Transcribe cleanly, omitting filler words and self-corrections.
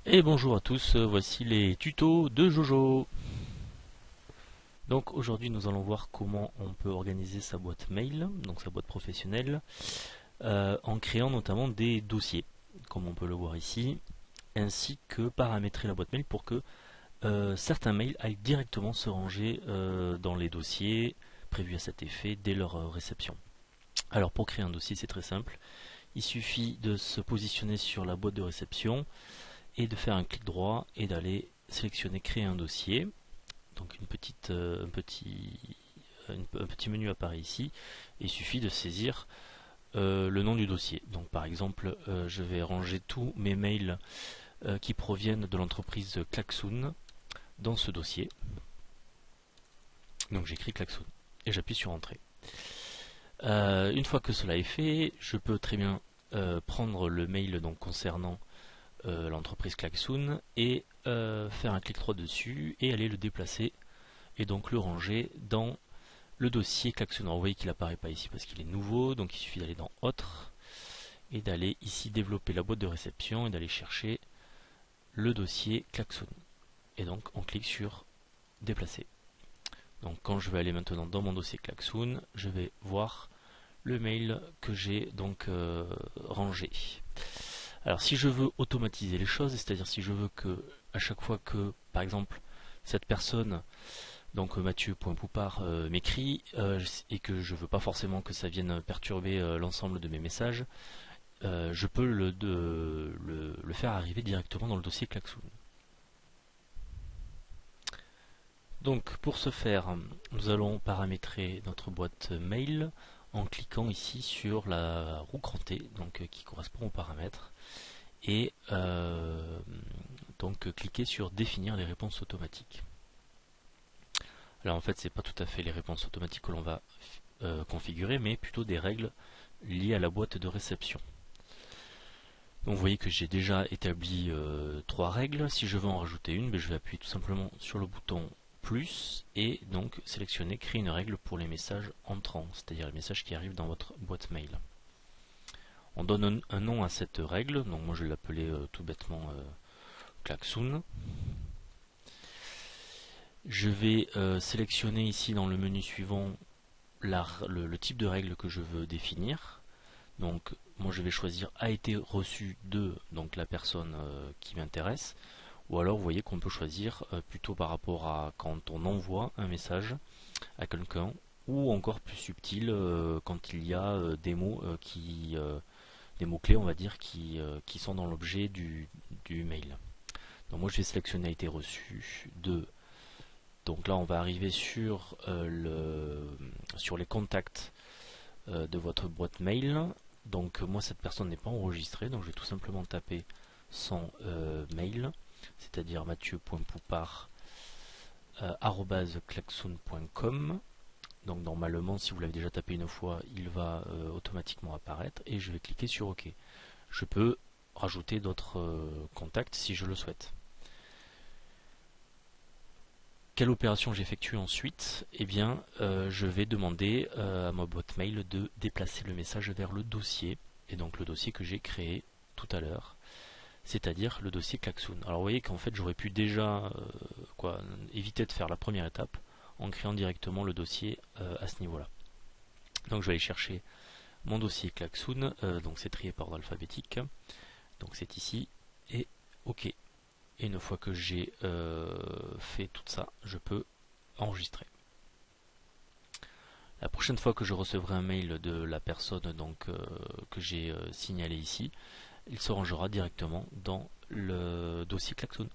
Et bonjour à tous, voici les tutos de Jojo. Donc aujourd'hui nous allons voir comment on peut organiser sa boîte mail, donc sa boîte professionnelle, en créant notamment des dossiers, comme on peut le voir ici, ainsi que paramétrer la boîte mail pour que certains mails aillent directement se ranger dans les dossiers prévus à cet effet dès leur réception. Alors pour créer un dossier c'est très simple, il suffit de se positionner sur la boîte de réception et de faire un clic droit et d'aller sélectionner créer un dossier. Donc un petit menu apparaît ici et il suffit de saisir le nom du dossier. Donc par exemple je vais ranger tous mes mails qui proviennent de l'entreprise Klaxoon dans ce dossier. Donc j'écris Klaxoon et j'appuie sur entrée. Une fois que cela est fait, je peux très bien prendre le mail donc concernant l'entreprise Klaxoon et faire un clic droit dessus et aller le déplacer et donc le ranger dans le dossier Klaxoon. Alors vous voyez qu'il n'apparaît pas ici parce qu'il est nouveau, donc il suffit d'aller dans autre et d'aller ici développer la boîte de réception et d'aller chercher le dossier Klaxoon. Et donc on clique sur déplacer. Donc quand je vais aller maintenant dans mon dossier Klaxoon, je vais voir le mail que j'ai donc rangé. Alors si je veux automatiser les choses, c'est-à-dire si je veux que à chaque fois que par exemple cette personne, donc Mathieu.Poupard m'écrit et que je veux pas forcément que ça vienne perturber l'ensemble de mes messages, je peux le faire arriver directement dans le dossier Klaxoon. Donc pour ce faire, nous allons paramétrer notre boîte mail en cliquant ici sur la roue crantée, donc qui correspond aux paramètres, et donc cliquer sur définir les réponses automatiques. Alors en fait c'est pas tout à fait les réponses automatiques que l'on va configurer, mais plutôt des règles liées à la boîte de réception. Donc vous voyez que j'ai déjà établi 3 règles. Si je veux en rajouter une, je vais appuyer tout simplement sur le bouton plus et donc sélectionner créer une règle pour les messages entrants, c'est-à-dire les messages qui arrivent dans votre boîte mail. On donne un nom à cette règle, donc moi je vais l'appeler tout bêtement Klaxoon. Je vais sélectionner ici dans le menu suivant le type de règle que je veux définir. Donc moi je vais choisir a été reçu de donc la personne qui m'intéresse, ou alors vous voyez qu'on peut choisir plutôt par rapport à quand on envoie un message à quelqu'un, ou encore plus subtil quand il y a des mots des mots-clés on va dire qui sont dans l'objet du mail. Donc moi je vais sélectionner a été reçu de. Donc là on va arriver sur les contacts de votre boîte mail. Donc moi cette personne n'est pas enregistrée, donc je vais tout simplement taper son mail, c'est-à-dire mathieu.poupard@klaxoon.com. Donc normalement si vous l'avez déjà tapé une fois, il va automatiquement apparaître et je vais cliquer sur OK. Je peux rajouter d'autres contacts si je le souhaite. Quelle opération j'effectue ensuite? Eh bien, je vais demander à ma boîte mail de déplacer le message vers le dossier, et donc le dossier que j'ai créé tout à l'heure, c'est-à-dire le dossier Klaxoon. Alors vous voyez qu'en fait j'aurais pu déjà éviter de faire la première étape en créant directement le dossier à ce niveau-là. Donc je vais aller chercher mon dossier Klaxoon, donc c'est trié par ordre alphabétique, donc c'est ici, et OK. Et une fois que j'ai fait tout ça, je peux enregistrer. La prochaine fois que je recevrai un mail de la personne donc, que j'ai signalé ici, il se rangera directement dans le dossier Klaxoon.